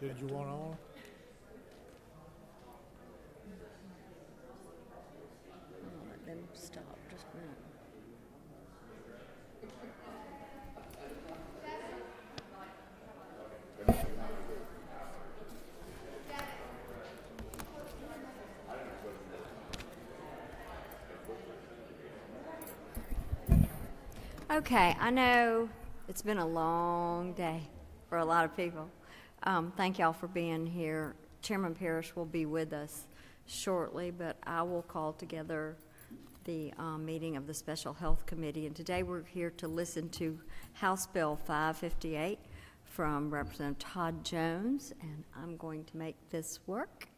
Did you want on? I'll let them stop just a minute. Okay, I know it's been a long day for a lot of people. Thank y'all for being here. Chairman Parrish will be with us shortly, but I will call together the meeting of the Special Health Committee. And today we're here to listen to House Bill 558 from Representative Todd Jones. And I'm going to make this work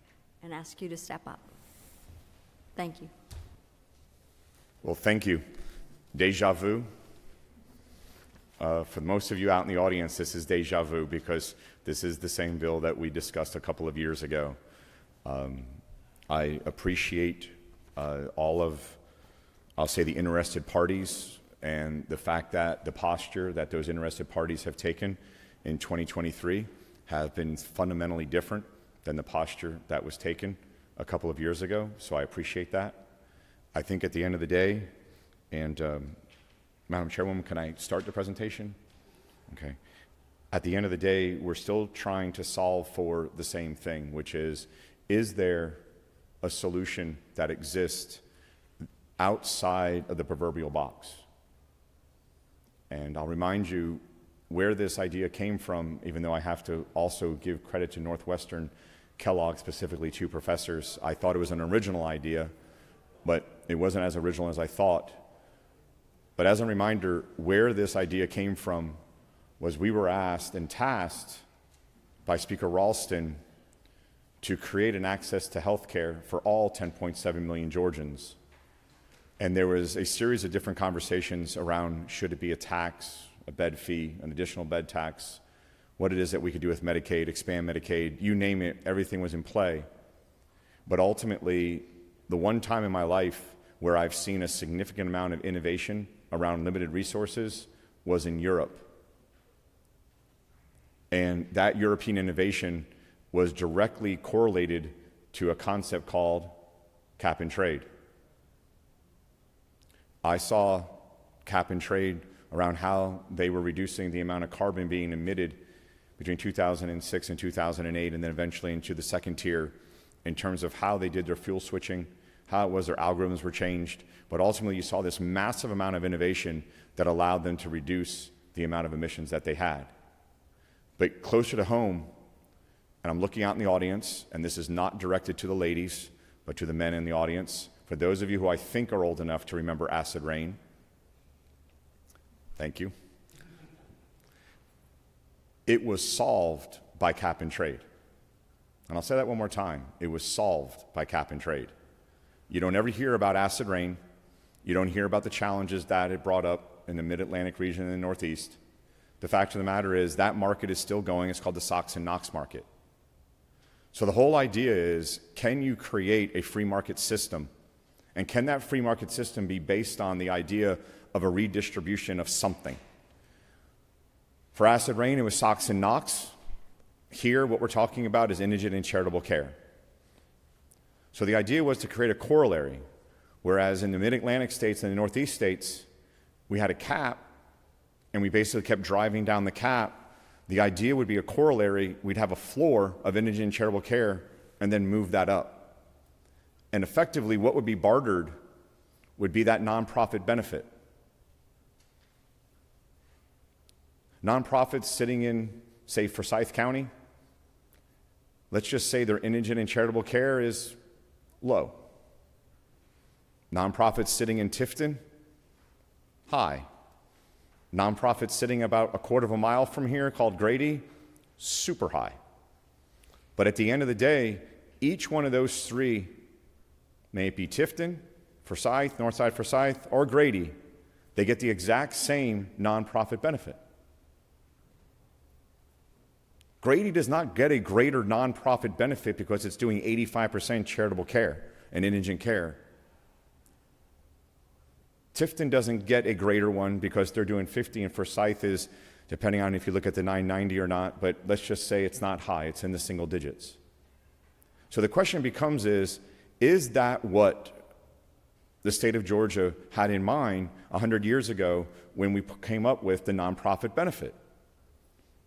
and ask you to step up. Thank you. Well, thank you. Deja vu. For most of you out in the audience, this is deja vu because this is the same bill that we discussed a couple of years ago. I appreciate all of, I'll say, the interested parties and the fact that the posture that those interested parties have taken in 2023 have been fundamentally different than the posture that was taken a couple of years ago. So I appreciate that. I think at the end of the day, and Madam Chairwoman, can I start the presentation? Okay. At the end of the day, we're still trying to solve for the same thing, which is there a solution that exists outside of the proverbial box? And I'll remind you where this idea came from, even though I have to also give credit to Northwestern Kellogg, specifically two professors. I thought it was an original idea, but it wasn't as original as I thought. But as a reminder, where this idea came from was we were asked and tasked by Speaker Ralston to create an access to health care for all 10.7 million Georgians. And there was a series of different conversations around should it be a tax, a bed fee, an additional bed tax, what it is that we could do with Medicaid, expand Medicaid, you name it, everything was in play. But ultimately, the one time in my life where I've seen a significant amount of innovation around limited resources was in Europe. And that European innovation was directly correlated to a concept called cap and trade. I saw cap and trade around how they were reducing the amount of carbon being emitted between 2006 and 2008, and then eventually into the second tier in terms of how they did their fuel switching, how it was their algorithms were changed, but ultimately you saw this massive amount of innovation that allowed them to reduce the amount of emissions that they had. But closer to home, and I'm looking out in the audience, and this is not directed to the ladies, but to the men in the audience, for those of you who I think are old enough to remember acid rain, thank you. It was solved by cap and trade. And I'll say that one more time. It was solved by cap and trade. You don't ever hear about acid rain. You don't hear about the challenges that it brought up in the Mid-Atlantic region and the Northeast. The fact of the matter is that market is still going. It's called the SOx and NOx market. So the whole idea is, can you create a free market system? And can that free market system be based on the idea of a redistribution of something? For acid rain, it was SOx and NOx. Here, what we're talking about is indigent and charitable care. So the idea was to create a corollary, whereas in the Mid-Atlantic states and the Northeast states, we had a cap, and we basically kept driving down the cap. The idea would be a corollary. We'd have a floor of indigent and charitable care and then move that up. And effectively, what would be bartered would be that nonprofit benefit. Nonprofits sitting in, say, Forsyth County, let's just say their indigent and charitable care is low. Nonprofits sitting in Tifton, high. Nonprofits sitting about a quarter of a mile from here called Grady, super high. But at the end of the day, each one of those three, may it be Tifton, Forsyth, Northside Forsyth, or Grady, they get the exact same nonprofit benefit. Grady does not get a greater nonprofit benefit because it's doing 85% charitable care and indigent care. Tifton doesn't get a greater one because they're doing 50, and Forsyth is depending on if you look at the 990 or not, but let's just say it's not high, it's in the single digits. So the question becomes is that what the state of Georgia had in mind 100 years ago when we came up with the nonprofit benefit?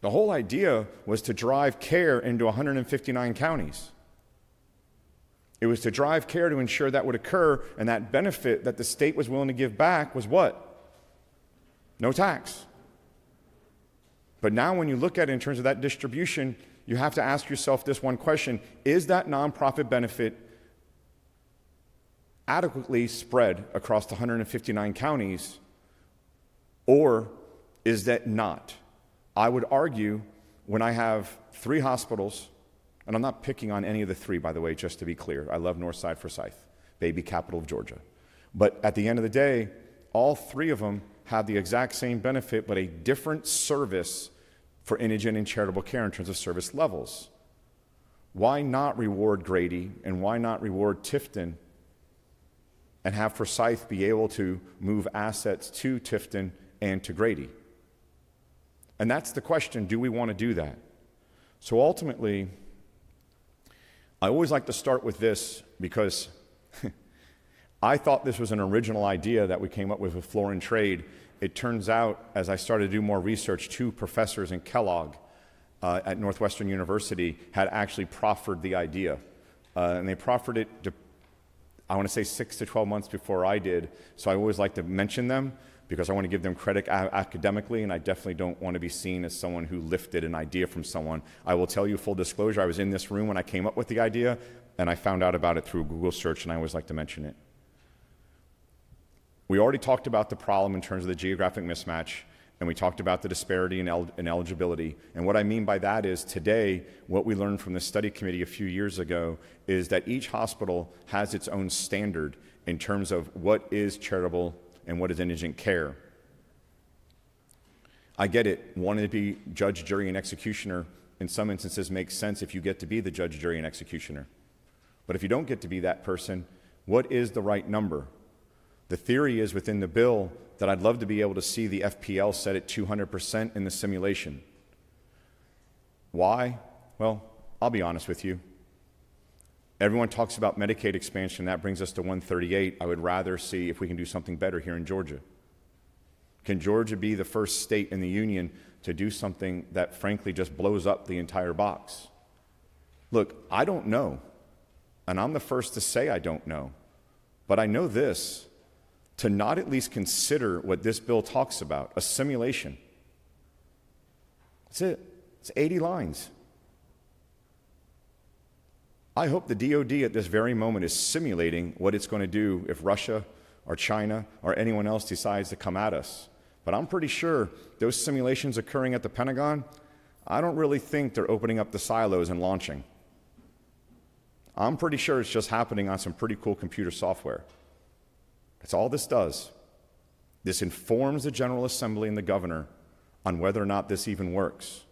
The whole idea was to drive care into 159 counties. It was to drive care to ensure that would occur, and that benefit that the state was willing to give back was what? No tax. But now when you look at it in terms of that distribution, you have to ask yourself this one question: is that nonprofit benefit adequately spread across the 159 counties, or is that not? I would argue, when I have 3 hospitals, and I'm not picking on any of the 3, by the way, just to be clear. I love Northside Forsyth, baby capital of Georgia. But at the end of the day, all 3 of them have the exact same benefit, but a different service for indigent and charitable care in terms of service levels. Why not reward Grady, and why not reward Tifton, and have Forsyth be able to move assets to Tifton and to Grady? And that's the question: do we want to do that? So ultimately, I always like to start with this, because I thought this was an original idea that we came up with Floor and Trade. It turns out, as I started to do more research, 2 professors in Kellogg at Northwestern University had actually proffered the idea. And they proffered it, I want to say 6 to 12 months before I did. So I always like to mention them, because I want to give them credit academically, and I definitely don't want to be seen as someone who lifted an idea from someone. I will tell you full disclosure, I was in this room when I came up with the idea, and I found out about it through Google search, and I always like to mention it. We already talked about the problem in terms of the geographic mismatch, and we talked about the disparity in eligibility. And what I mean by that is, today, what we learned from the study committee a few years ago is that each hospital has its own standard in terms of what is charitable and what is indigent care. I get it. Wanting to be judge, jury, and executioner in some instances makes sense if you get to be the judge, jury, and executioner. But if you don't get to be that person, what is the right number? The theory is within the bill that I'd love to be able to see the FPL set at 200% in the simulation. Why? Well, I'll be honest with you. Everyone talks about Medicaid expansion. That brings us to 138. I would rather see if we can do something better here in Georgia. Can Georgia be the first state in the union to do something that frankly just blows up the entire box? Look, I don't know, and I'm the first to say I don't know, but I know this: to not at least consider what this bill talks about, a simulation. That's it. It's 80 lines. I hope the DOD at this very moment is simulating what it's going to do if Russia or China or anyone else decides to come at us. But I'm pretty sure those simulations occurring at the Pentagon, I don't really think they're opening up the silos and launching. I'm pretty sure it's just happening on some pretty cool computer software. That's all this does. This informs the General Assembly and the governor on whether or not this even works.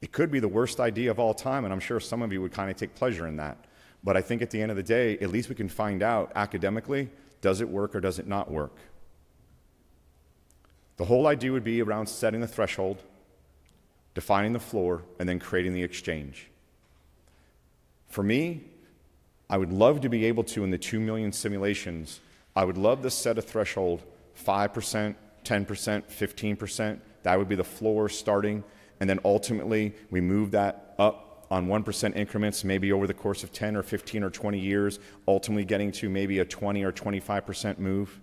It could be the worst idea of all time, and I'm sure some of you would kind of take pleasure in that. But I think at the end of the day, at least we can find out academically, does it work or does it not work? The whole idea would be around setting the threshold, defining the floor, and then creating the exchange. For me, I would love to be able to, in the 2 million simulations, I would love to set a threshold, 5%, 10%, 15%. That would be the floor starting. And then ultimately, we move that up on 1% increments, maybe over the course of 10 or 15 or 20 years, ultimately getting to maybe a 20 or 25% move.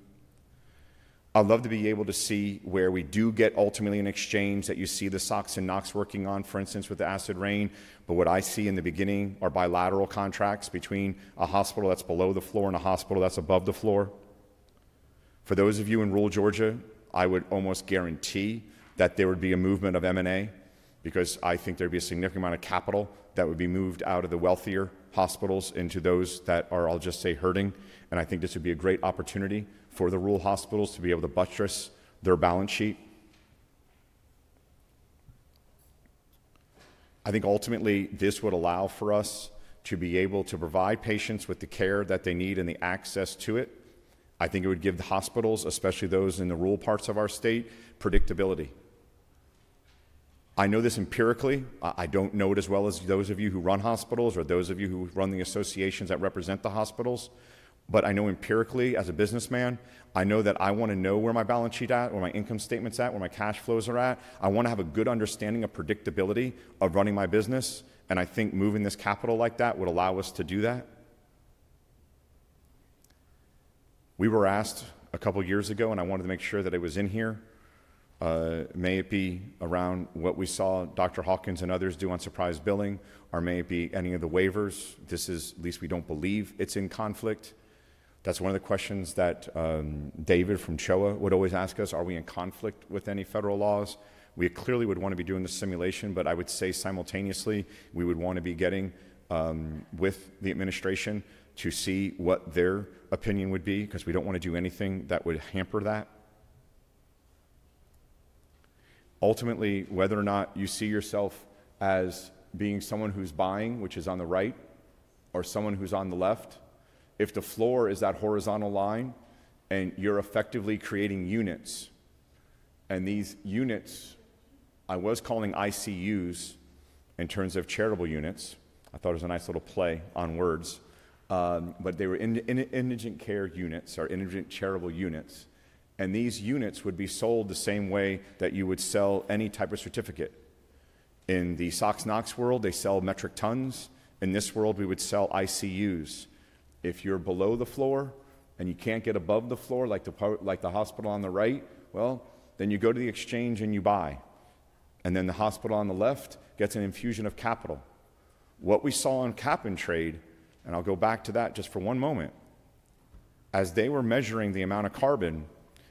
I'd love to be able to see where we do get ultimately an exchange that you see the Sox and Knox working on, for instance, with the acid rain. But what I see in the beginning are bilateral contracts between a hospital that's below the floor and a hospital that's above the floor. For those of you in rural Georgia, I would almost guarantee that there would be a movement of M&A, because I think there'd be a significant amount of capital that would be moved out of the wealthier hospitals into those that are, I'll just say, hurting. And I think this would be a great opportunity for the rural hospitals to be able to buttress their balance sheet. I think ultimately this would allow for us to be able to provide patients with the care that they need and the access to it. I think it would give the hospitals, especially those in the rural parts of our state, predictability. I know this empirically. I don't know it as well as those of you who run hospitals or those of you who run the associations that represent the hospitals. But I know empirically as a businessman, I know that I want to know where my balance sheet at, where my income statement's at, where my cash flows are at. I want to have a good understanding of predictability of running my business. And I think moving this capital like that would allow us to do that. We were asked a couple years ago, and I wanted to make sure that it was in here. May it be around what we saw Dr. Hawkins and others do on surprise billing, or may it be any of the waivers. This is, at least we don't believe it's in conflict. That's one of the questions that David from CHOA would always ask us. Are we in conflict with any federal laws? We clearly would want to be doing the simulation, but I would say simultaneously we would want to be getting with the administration to see what their opinion would be, because we don't want to do anything that would hamper that. Ultimately, whether or not you see yourself as being someone who's buying, which is on the right, or someone who's on the left, if the floor is that horizontal line and you're effectively creating units, and these units, I was calling ICUs in terms of charitable units. I thought it was a nice little play on words. But they were indigent care units, or indigent charitable units. And these units would be sold the same way that you would sell any type of certificate. In the Sox-Knox world, they sell metric tons. In this world, we would sell ICUs. If you're below the floor and you can't get above the floor, like the hospital on the right, well, then you go to the exchange and you buy. And then the hospital on the left gets an infusion of capital. What we saw on cap and trade, and I'll go back to that just for one moment, as they were measuring the amount of carbon,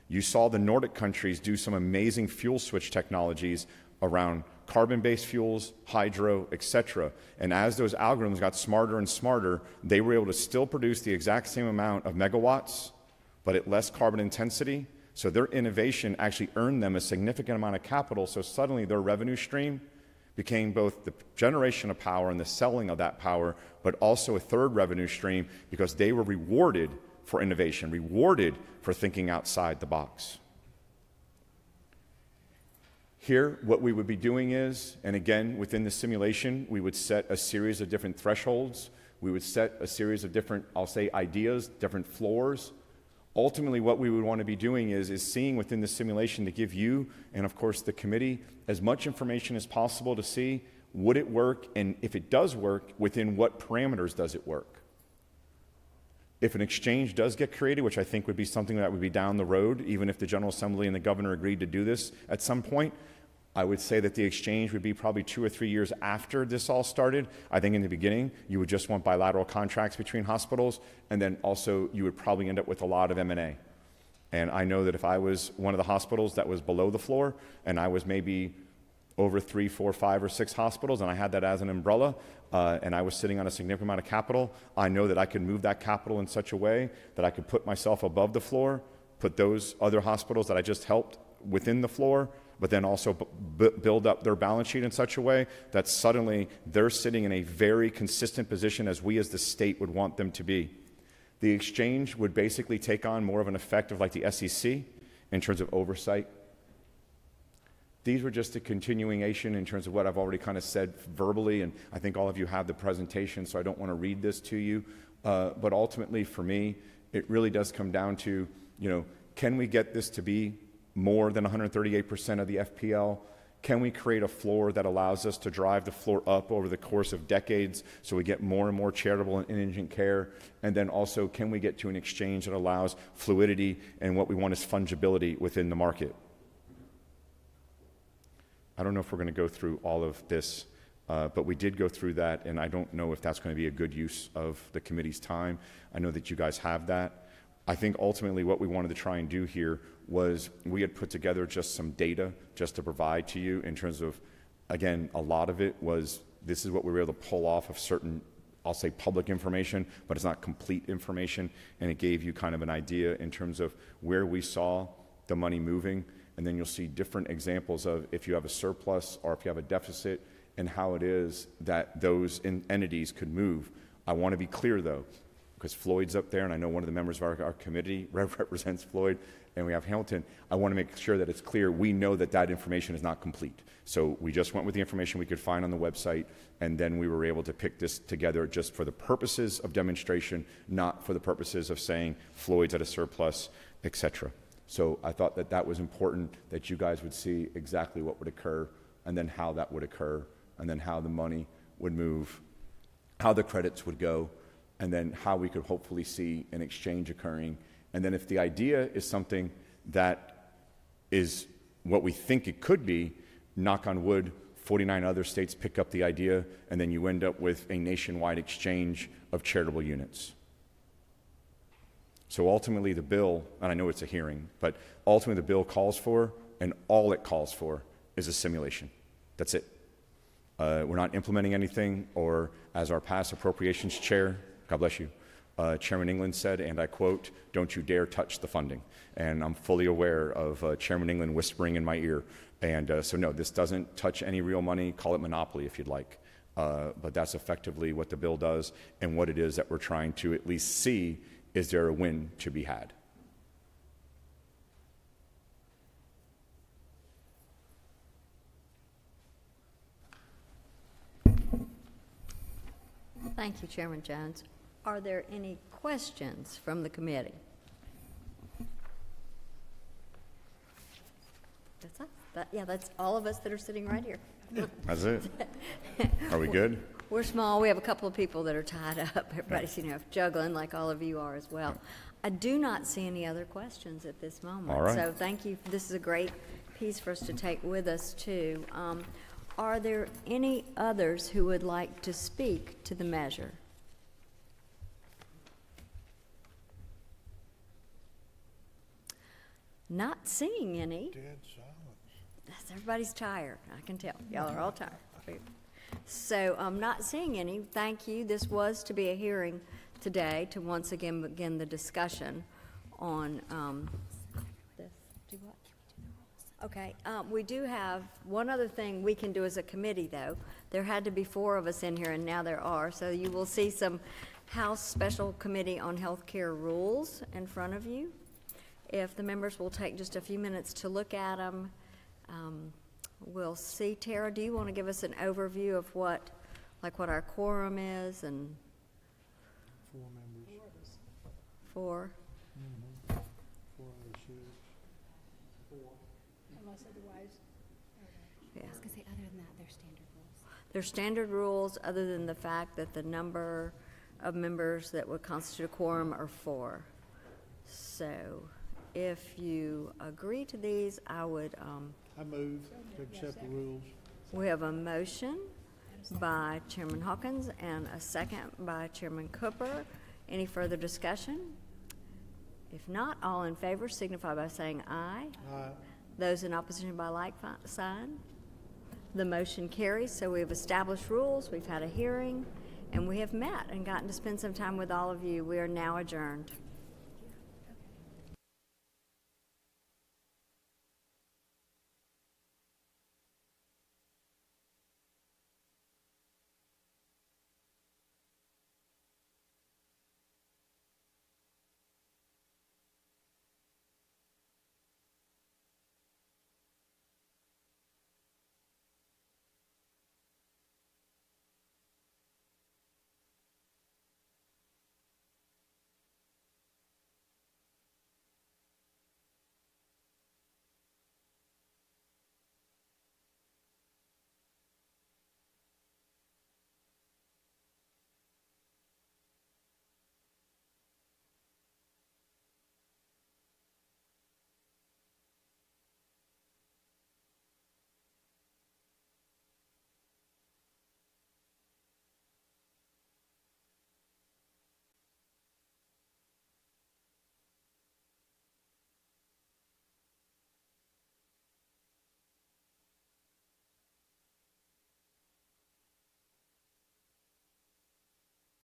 you saw the Nordic countries do some amazing fuel switch technologies around carbon-based fuels, hydro, etc. And as those algorithms got smarter and smarter, they were able to still produce the exact same amount of megawatts, but at less carbon intensity. So their innovation actually earned them a significant amount of capital, so suddenly their revenue stream became both the generation of power and the selling of that power, but also a third revenue stream because they were rewarded for innovation, rewarded for thinking outside the box. Here, what we would be doing is, and again, within the simulation, we would set a series of different thresholds. We would set a series of different, I'll say, ideas, different floors. Ultimately, what we would want to be doing is seeing within the simulation to give you, and of course the committee, as much information as possible to see, would it work, and if it does work, within what parameters does it work? If an exchange does get created, which I think would be something that would be down the road, even if the General Assembly and the governor agreed to do this at some point, I would say that the exchange would be probably 2 or 3 years after this all started. I think in the beginning, you would just want bilateral contracts between hospitals, and then also you would probably end up with a lot of M&A. And I know that if I was one of the hospitals that was below the floor, and I was maybe over 3, 4, 5, or 6 hospitals, and I had that as an umbrella, and I was sitting on a significant amount of capital, I know that I could move that capital in such a way that I could put myself above the floor, put those other hospitals that I just helped within the floor, but then also build up their balance sheet in such a way that suddenly they're sitting in a very consistent position as we as the state would want them to be. The exchange would basically take on more of an effect of like the SEC in terms of oversight. These were just a continuation in terms of what I've already kind of said verbally, and I think all of you have the presentation, so I don't want to read this to you. But ultimately, for me, it really does come down to, can we get this to be more than 138% of the FPL? Can we create a floor that allows us to drive the floor up over the course of decades so we get more and more charitable and indigent care? And then also, can we get to an exchange that allows fluidity, and what we want is fungibility within the market? I don't know if we're going to go through all of this, but we did go through that, and I don't know if that's going to be a good use of the committee's time. I know that you guys have that. I think ultimately what we wanted to try and do here was we had put together just some data just to provide to you in terms of, again, a lot of it was this is what we were able to pull off of certain, I'll say, public information, but it's not complete information, and it gave you kind of an idea in terms of where we saw the money moving, and then you'll see different examples of if you have a surplus or if you have a deficit and how it is that those entities could move. I want to be clear, though. because Floyd's up there, and I know one of the members of our committee represents Floyd, and we have Hamilton. I want to make sure that it's clear we know that that information is not complete. So we just went with the information we could find on the website, and then we were able to pick this together just for the purposes of demonstration, not for the purposes of saying Floyd's at a surplus, etc. So I thought that that was important, that you guys would see exactly what would occur, and then how that would occur, and then how the money would move, how the credits would go, and then how we could hopefully see an exchange occurring. And then if the idea is something that is what we think it could be, knock on wood, 49 other states pick up the idea, and then you end up with a nationwide exchange of charitable units. So ultimately the bill, and I know it's a hearing, but ultimately the bill calls for, and all it calls for, is a simulation. That's it. We're not implementing anything, or as our past appropriations chair, God bless you, Chairman England said, and I quote, "Don't you dare touch the funding." And I'm fully aware of Chairman England whispering in my ear. And so no, this doesn't touch any real money. Call it monopoly if you'd like. But that's effectively what the bill does, and what it is that we're trying to at least see, is there a win to be had? Thank you, Chairman Jones. Are there any questions from the committee? That's us. That's all of us that are sitting right here. That's it. Are we good? We're small. We have a couple of people that are tied up. Everybody's, juggling like all of you are as well. I do not see any other questions at this moment. All right. So thank you. This is a great piece for us to take with us, too. Are there any others who would like to speak to the measure? Not seeing any. Dead silence. Everybody's tired. I can tell. Y'all are all tired. So not seeing any. Thank you. This was to be a hearing today to once again begin the discussion on this. Do what? Okay. We do have one other thing we can do as a committee, though. There had to be 4 of us in here, and now there are. So you will see some House Special Committee on Healthcare rules in front of you. If the members will take just a few minutes to look at them, we'll see. Tara, do you want to give us an overview of what our quorum is and 4 members. 4? 4 other shoes. 4. Unless otherwise. Yeah. I was going to say, other than that, they're standard rules. They're standard rules, other than the fact that the number of members that would constitute a quorum are 4. So if you agree to these, I would. I move to accept the rules. We have a motion by Chairman Hawkins and a second by Chairman Cooper. Any further discussion? If not, all in favor signify by saying aye. Aye. Those in opposition by like sign. The motion carries. So we have established rules, we've had a hearing, and we have met and gotten to spend some time with all of you. We are now adjourned.